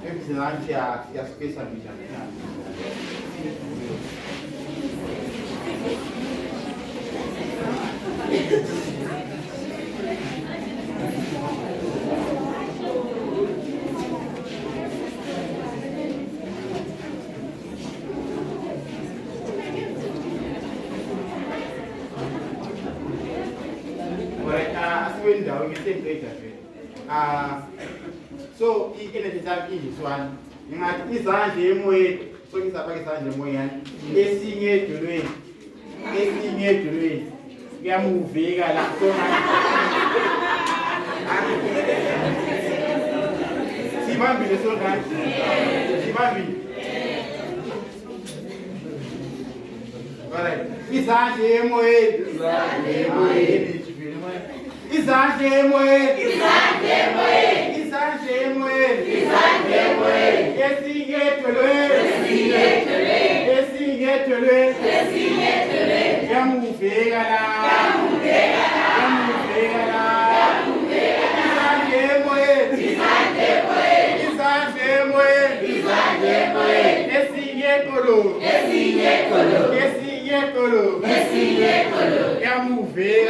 Representante a especialista. So, he can attack this one. You might is on the way, so he's a Pakistan Moyan. Is seeing it to do. Is seeing it to do. We are moving. I like so much. Siman be so nice. Siman be. Alright. Is on the way. Vamos ver,